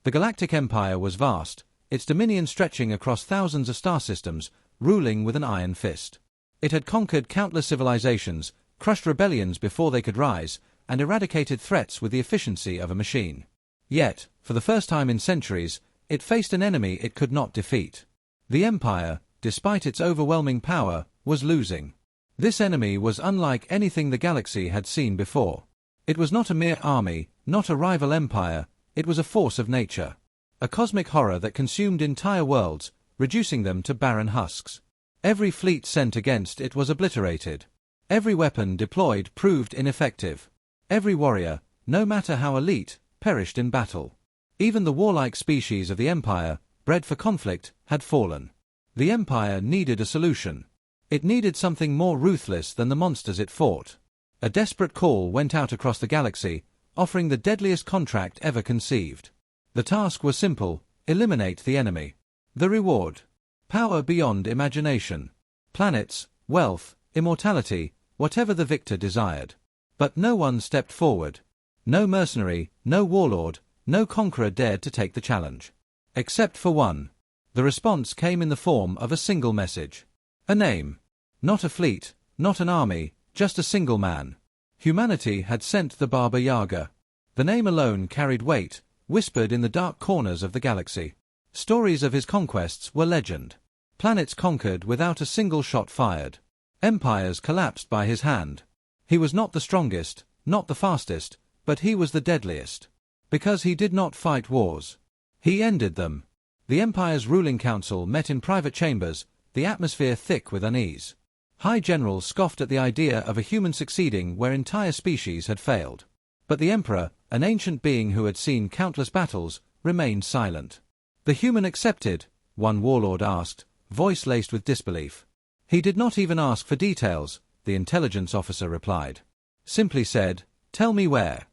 The galactic empire was vast, its dominion stretching across thousands of star systems, ruling with an iron fist. It had conquered countless civilizations, crushed rebellions before they could rise, and eradicated threats with the efficiency of a machine. Yet, for the first time in centuries, it faced an enemy it could not defeat. The Empire, despite its overwhelming power, was losing. This enemy was unlike anything the galaxy had seen before. It was not a mere army, not a rival empire, it was a force of nature. A cosmic horror that consumed entire worlds, reducing them to barren husks. Every fleet sent against it was obliterated. Every weapon deployed proved ineffective. Every warrior, no matter how elite, perished in battle. Even the warlike species of the Empire, bred for conflict, had fallen. The Empire needed a solution. It needed something more ruthless than the monsters it fought. A desperate call went out across the galaxy, offering the deadliest contract ever conceived. The task was simple: eliminate the enemy. The reward: power beyond imagination. Planets, wealth, immortality, whatever the victor desired. But no one stepped forward. No mercenary, no warlord, no conqueror dared to take the challenge. Except for one. The response came in the form of a single message. A name. Not a fleet, not an army, just a single man. Humanity had sent the Baba Yaga. The name alone carried weight, whispered in the dark corners of the galaxy. Stories of his conquests were legend. Planets conquered without a single shot fired. Empires collapsed by his hand. He was not the strongest, not the fastest, but he was the deadliest. Because he did not fight wars. He ended them. The Empire's ruling council met in private chambers, the atmosphere thick with unease. High generals scoffed at the idea of a human succeeding where entire species had failed. But the Emperor, an ancient being who had seen countless battles, remained silent. The human accepted? One warlord asked, voice laced with disbelief. He did not even ask for details, the intelligence officer replied. Simply said, "Tell me where."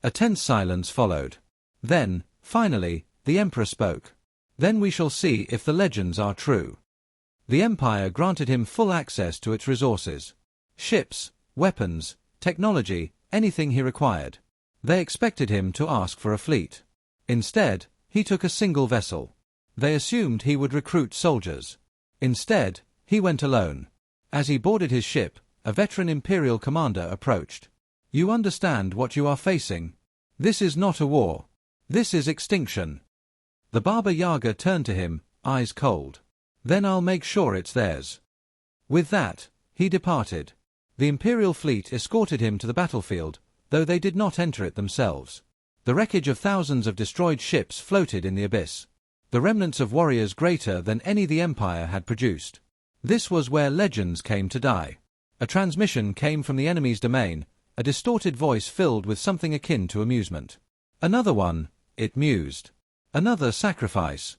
A tense silence followed. Then, finally, the Emperor spoke. "Then we shall see if the legends are true." The Empire granted him full access to its resources. Ships, weapons, technology, anything he required. They expected him to ask for a fleet. Instead, he took a single vessel. They assumed he would recruit soldiers. Instead, he went alone. As he boarded his ship, a veteran Imperial commander approached. "You understand what you are facing? This is not a war. This is extinction." The Baba Yaga turned to him, eyes cold. "Then I'll make sure it's theirs." With that, he departed. The Imperial fleet escorted him to the battlefield, though they did not enter it themselves. The wreckage of thousands of destroyed ships floated in the abyss. The remnants of warriors greater than any the Empire had produced. This was where legends came to die. A transmission came from the enemy's domain, a distorted voice filled with something akin to amusement. "Another one," it mused. "Another sacrifice."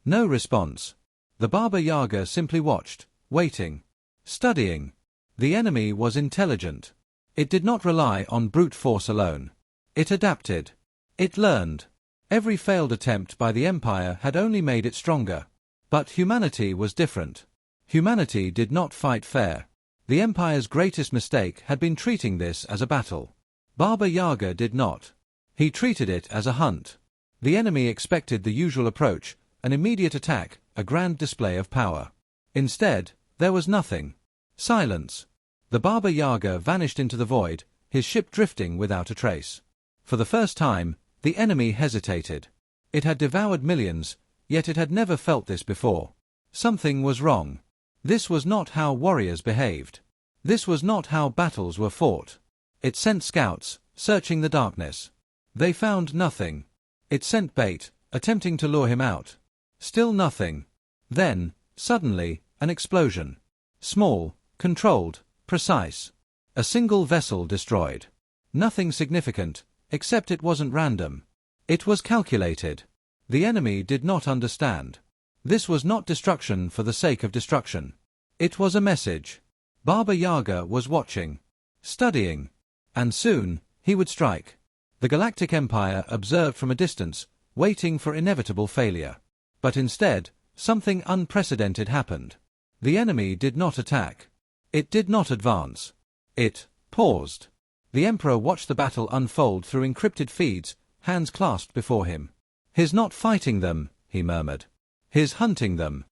No response. The Baba Yaga simply watched, waiting, studying. The enemy was intelligent. It did not rely on brute force alone. It adapted. It learned. Every failed attempt by the Empire had only made it stronger. But humanity was different. Humanity did not fight fair. The Empire's greatest mistake had been treating this as a battle. Baba Yaga did not. He treated it as a hunt. The enemy expected the usual approach, an immediate attack, a grand display of power. Instead, there was nothing. Silence. The Baba Yaga vanished into the void, his ship drifting without a trace. For the first time, the enemy hesitated. It had devoured millions, yet it had never felt this before. Something was wrong. This was not how warriors behaved. This was not how battles were fought. It sent scouts, searching the darkness. They found nothing. It sent bait, attempting to lure him out. Still nothing. Then, suddenly, an explosion. Small, controlled, precise. A single vessel destroyed. Nothing significant, except it wasn't random. It was calculated. The enemy did not understand. This was not destruction for the sake of destruction. It was a message. Baba Yaga was watching, studying, and soon, he would strike. The Galactic Empire observed from a distance, waiting for inevitable failure. But instead, something unprecedented happened. The enemy did not attack. It did not advance. It paused. The Emperor watched the battle unfold through encrypted feeds, hands clasped before him. "He's not fighting them," he murmured. "He's hunting them."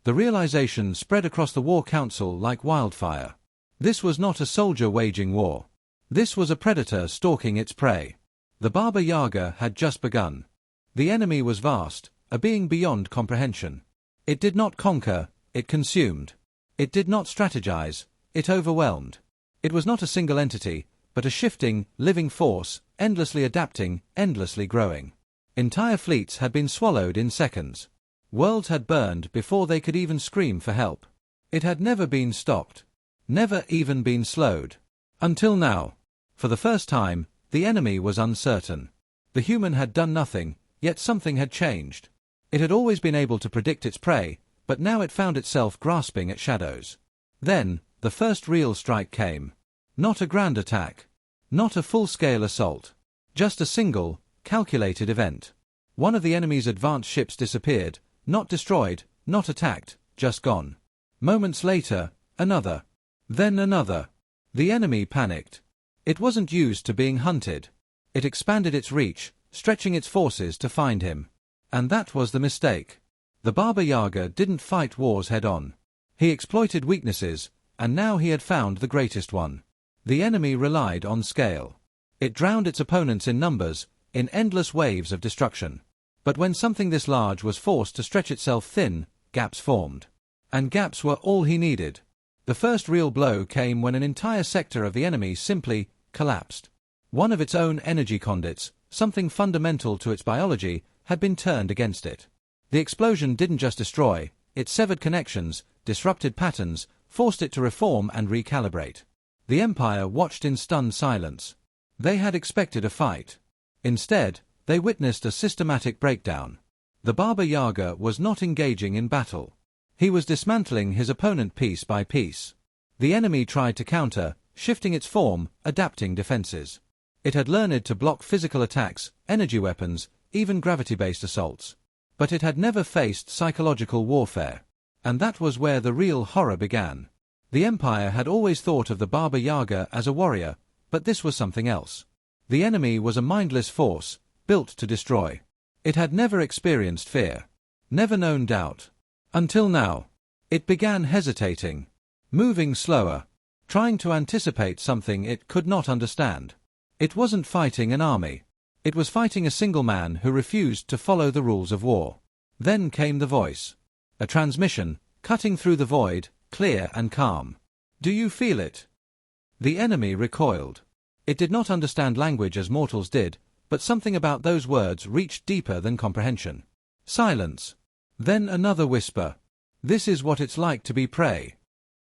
The realization spread across the war council like wildfire. This was not a soldier waging war. This was a predator stalking its prey. The Baba Yaga had just begun. The enemy was vast, a being beyond comprehension. It did not conquer, it consumed. It did not strategize, it overwhelmed. It was not a single entity, but a shifting, living force, endlessly adapting, endlessly growing. Entire fleets had been swallowed in seconds. Worlds had burned before they could even scream for help. It had never been stopped. Never even been slowed. Until now. For the first time, the enemy was uncertain. The human had done nothing, yet something had changed. It had always been able to predict its prey, but now it found itself grasping at shadows. Then, the first real strike came. Not a grand attack. Not a full-scale assault. Just a single, calculated event. One of the enemy's advanced ships disappeared, not destroyed, not attacked, just gone. Moments later, another. Then another. The enemy panicked. It wasn't used to being hunted. It expanded its reach, stretching its forces to find him. And that was the mistake. The Baba Yaga didn't fight wars head-on. He exploited weaknesses, and now he had found the greatest one. The enemy relied on scale. It drowned its opponents in numbers, in endless waves of destruction. But when something this large was forced to stretch itself thin, gaps formed. And gaps were all he needed. The first real blow came when an entire sector of the enemy simply collapsed. One of its own energy conduits, something fundamental to its biology, had been turned against it. The explosion didn't just destroy, it severed connections, disrupted patterns, forced it to reform and recalibrate. The Empire watched in stunned silence. They had expected a fight. Instead, they witnessed a systematic breakdown. The Baba Yaga was not engaging in battle. He was dismantling his opponent piece by piece. The enemy tried to counter, shifting its form, adapting defenses. It had learned to block physical attacks, energy weapons, even gravity-based assaults. But it had never faced psychological warfare. And that was where the real horror began. The Empire had always thought of the Baba Yaga as a warrior, but this was something else. The enemy was a mindless force, built to destroy. It had never experienced fear. Never known doubt. Until now. It began hesitating. Moving slower. Trying to anticipate something it could not understand. It wasn't fighting an army. It was fighting a single man who refused to follow the rules of war. Then came the voice. A transmission, cutting through the void, clear and calm. "Do you feel it?" The enemy recoiled. It did not understand language as mortals did, but something about those words reached deeper than comprehension. Silence. Then another whisper. "This is what it's like to be prey."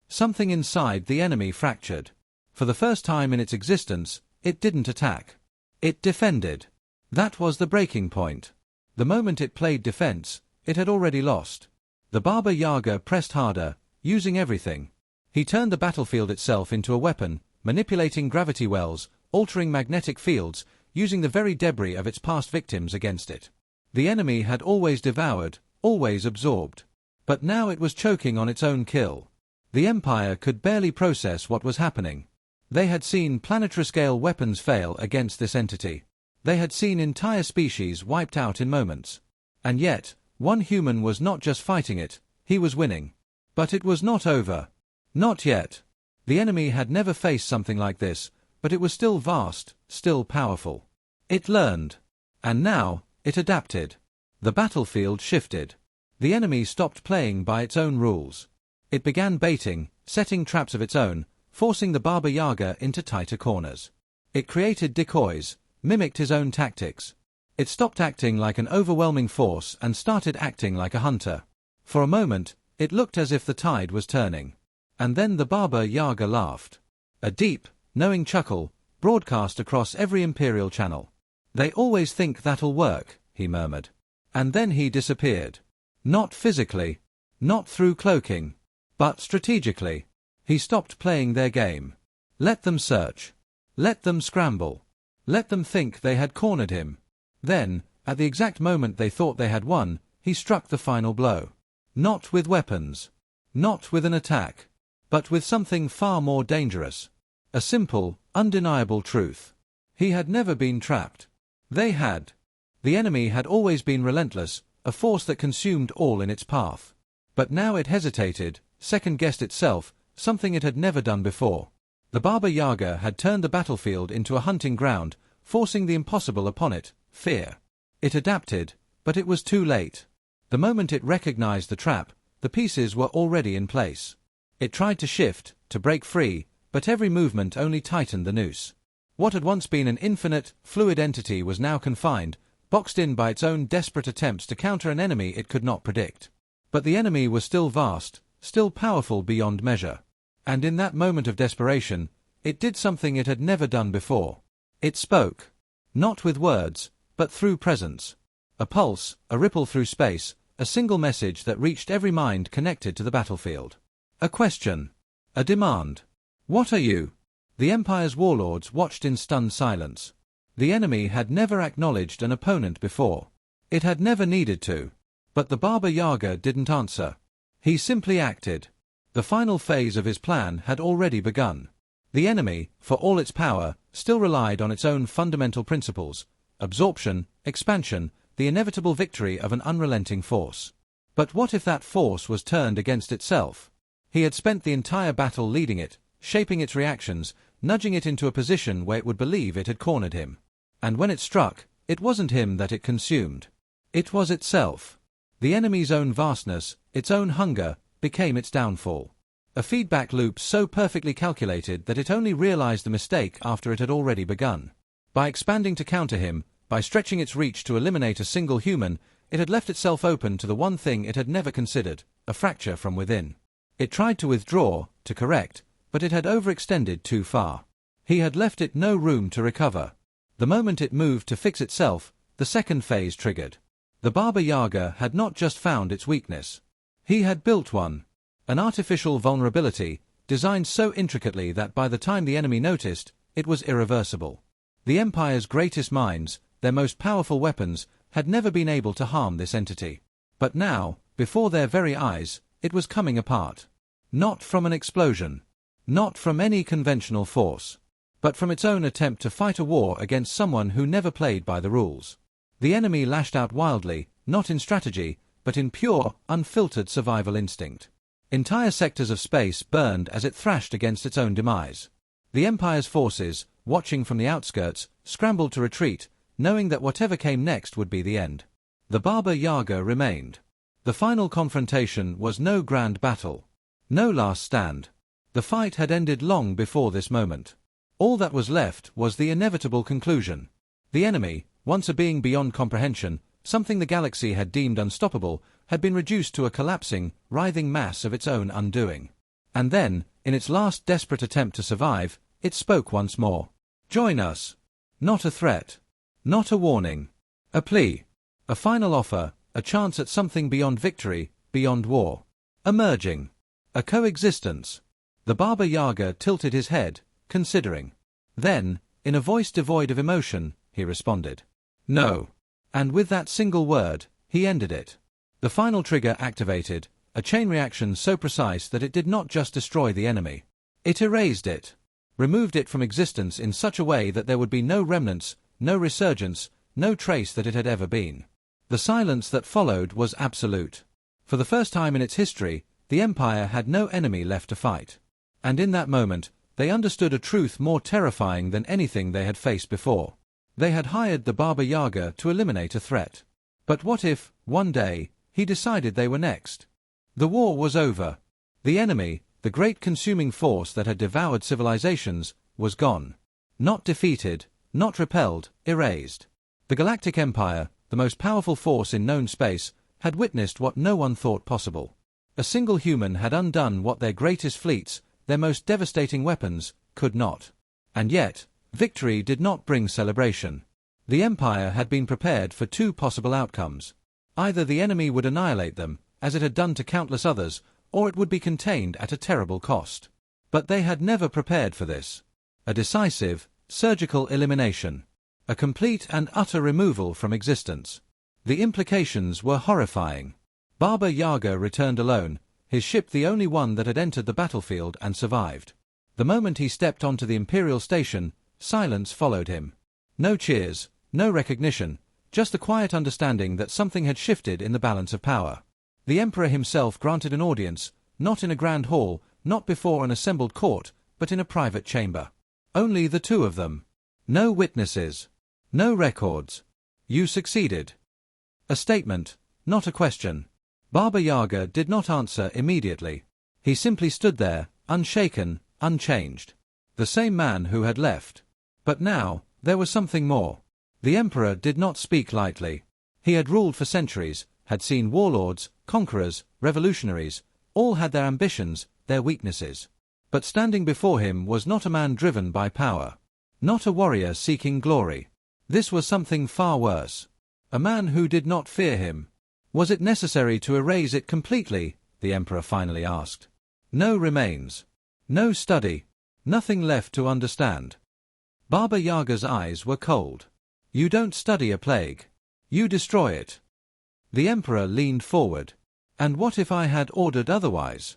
Something inside the enemy fractured. For the first time in its existence, it didn't attack. It defended. That was the breaking point. The moment it played defense, it had already lost. The Baba Yaga pressed harder, using everything. He turned the battlefield itself into a weapon, manipulating gravity wells, altering magnetic fields, using the very debris of its past victims against it. The enemy had always devoured, always absorbed. But now it was choking on its own kill. The Empire could barely process what was happening. They had seen planetary-scale weapons fail against this entity. They had seen entire species wiped out in moments. And yet, one human was not just fighting it, he was winning. But it was not over. Not yet. The enemy had never faced something like this, but it was still vast, still powerful. It learned. And now, it adapted. The battlefield shifted. The enemy stopped playing by its own rules. It began baiting, setting traps of its own, forcing the Baba Yaga into tighter corners. It created decoys, mimicked his own tactics. It stopped acting like an overwhelming force and started acting like a hunter. For a moment, it looked as if the tide was turning. And then the Baba Yaga laughed. A deep, knowing chuckle, broadcast across every Imperial channel. "They always think that'll work," he murmured. And then he disappeared. Not physically. Not through cloaking. But strategically. He stopped playing their game. Let them search. Let them scramble. Let them think they had cornered him. Then, at the exact moment they thought they had won, he struck the final blow. Not with weapons. Not with an attack. But with something far more dangerous. A simple, undeniable truth. He had never been trapped. They had. The enemy had always been relentless, a force that consumed all in its path. But now it hesitated, second-guessed itself, something it had never done before. The Baba Yaga had turned the battlefield into a hunting ground, forcing the impossible upon it, fear. It adapted, but it was too late. The moment it recognized the trap, the pieces were already in place. It tried to shift, to break free, but every movement only tightened the noose. What had once been an infinite, fluid entity was now confined, boxed in by its own desperate attempts to counter an enemy it could not predict. But the enemy was still vast, still powerful beyond measure. And in that moment of desperation, it did something it had never done before. It spoke. Not with words, but through presence. A pulse, a ripple through space, a single message that reached every mind connected to the battlefield. A question. A demand. What are you? The Empire's warlords watched in stunned silence. The enemy had never acknowledged an opponent before. It had never needed to. But the Baba Yaga didn't answer. He simply acted. The final phase of his plan had already begun. The enemy, for all its power, still relied on its own fundamental principles: absorption, expansion, the inevitable victory of an unrelenting force. But what if that force was turned against itself? He had spent the entire battle leading it, shaping its reactions, nudging it into a position where it would believe it had cornered him. And when it struck, it wasn't him that it consumed. It was itself. The enemy's own vastness, its own hunger, became its downfall. A feedback loop so perfectly calculated that it only realized the mistake after it had already begun. By expanding to counter him, by stretching its reach to eliminate a single human, it had left itself open to the one thing it had never considered: a fracture from within. It tried to withdraw, to correct, but it had overextended too far. He had left it no room to recover. The moment it moved to fix itself, the second phase triggered. The Baba Yaga had not just found its weakness. He had built one. An artificial vulnerability, designed so intricately that by the time the enemy noticed, it was irreversible. The Empire's greatest minds, their most powerful weapons, had never been able to harm this entity. But now, before their very eyes, it was coming apart. Not from an explosion. Not from any conventional force. But from its own attempt to fight a war against someone who never played by the rules. The enemy lashed out wildly, not in strategy, but in pure, unfiltered survival instinct. Entire sectors of space burned as it thrashed against its own demise. The Empire's forces, watching from the outskirts, scrambled to retreat, knowing that whatever came next would be the end. The Baba Yaga remained. The final confrontation was no grand battle. No last stand. The fight had ended long before this moment. All that was left was the inevitable conclusion. The enemy, once a being beyond comprehension, something the galaxy had deemed unstoppable, had been reduced to a collapsing, writhing mass of its own undoing. And then, in its last desperate attempt to survive, it spoke once more. Join us. Not a threat. Not a warning. A plea. A final offer, a chance at something beyond victory, beyond war. Emerging. A coexistence. The Baba Yaga tilted his head, considering. Then, in a voice devoid of emotion, he responded. No. And with that single word, he ended it. The final trigger activated, a chain reaction so precise that it did not just destroy the enemy. It erased it. Removed it from existence in such a way that there would be no remnants, no resurgence, no trace that it had ever been. The silence that followed was absolute. For the first time in its history, the Empire had no enemy left to fight. And in that moment, they understood a truth more terrifying than anything they had faced before. They had hired the Baba Yaga to eliminate a threat. But what if, one day, he decided they were next? The war was over. The enemy, the great consuming force that had devoured civilizations, was gone. Not defeated, not repelled, erased. The Galactic Empire, the most powerful force in known space, had witnessed what no one thought possible. A single human had undone what their greatest fleets, their most devastating weapons, could not. And yet, victory did not bring celebration. The Empire had been prepared for two possible outcomes. Either the enemy would annihilate them, as it had done to countless others, or it would be contained at a terrible cost. But they had never prepared for this. A decisive, surgical elimination. A complete and utter removal from existence. The implications were horrifying. Baba Yaga returned alone, his ship the only one that had entered the battlefield and survived. The moment he stepped onto the Imperial station, silence followed him. No cheers, no recognition, just the quiet understanding that something had shifted in the balance of power. The emperor himself granted an audience, not in a grand hall, not before an assembled court, but in a private chamber. Only the two of them. No witnesses. No records. You succeeded. A statement, not a question. Baba Yaga did not answer immediately. He simply stood there, unshaken, unchanged. The same man who had left. But now, there was something more. The emperor did not speak lightly. He had ruled for centuries, had seen warlords, conquerors, revolutionaries, all had their ambitions, their weaknesses. But standing before him was not a man driven by power. Not a warrior seeking glory. This was something far worse. A man who did not fear him. Was it necessary to erase it completely? The emperor finally asked. No remains. No study. Nothing left to understand. Baba Yaga's eyes were cold. You don't study a plague. You destroy it. The emperor leaned forward. And what if I had ordered otherwise?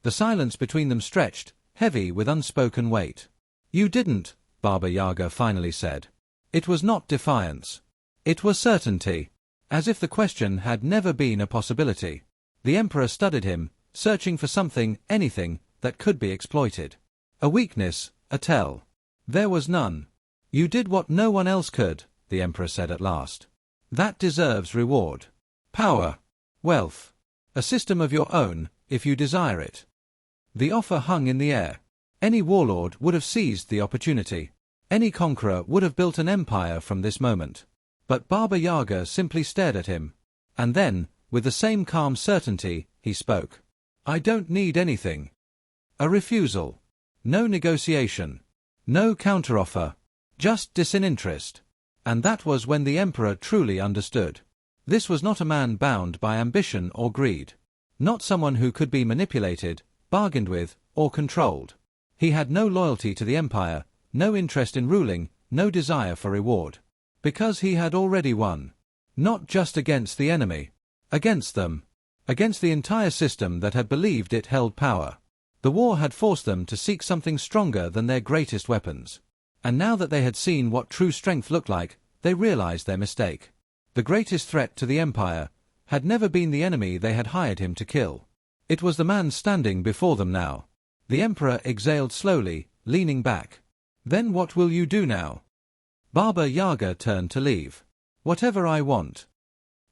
The silence between them stretched, heavy with unspoken weight. You didn't, Baba Yaga finally said. It was not defiance. It was certainty. As if the question had never been a possibility. The emperor studied him, searching for something, anything, that could be exploited. A weakness, a tell. There was none. You did what no one else could, the emperor said at last. That deserves reward. Power. Wealth. A system of your own, if you desire it. The offer hung in the air. Any warlord would have seized the opportunity. Any conqueror would have built an empire from this moment. But Baba Yaga simply stared at him. And then, with the same calm certainty, he spoke. I don't need anything. A refusal. No negotiation. No counteroffer. Just disinterest. And that was when the emperor truly understood. This was not a man bound by ambition or greed. Not someone who could be manipulated, bargained with, or controlled. He had no loyalty to the empire, no interest in ruling, no desire for reward. Because he had already won. Not just against the enemy. Against them. Against the entire system that had believed it held power. The war had forced them to seek something stronger than their greatest weapons. And now that they had seen what true strength looked like, they realized their mistake. The greatest threat to the empire had never been the enemy they had hired him to kill. It was the man standing before them now. The emperor exhaled slowly, leaning back. Then what will you do now? Baba Yaga turned to leave. Whatever I want.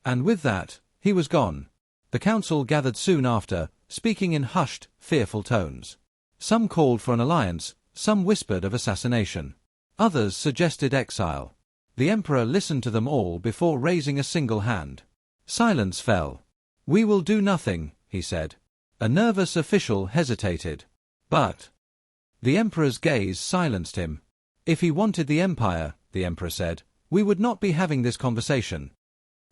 And with that, he was gone. The council gathered soon after, speaking in hushed, fearful tones. Some called for an alliance, some whispered of assassination. Others suggested exile. The emperor listened to them all before raising a single hand. Silence fell. We will do nothing, he said. A nervous official hesitated. But the emperor's gaze silenced him. If he wanted the empire, the emperor said, we would not be having this conversation.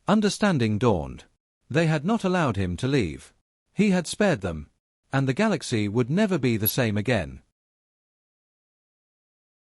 Understanding dawned. They had not allowed him to leave. He had spared them. And the galaxy would never be the same again.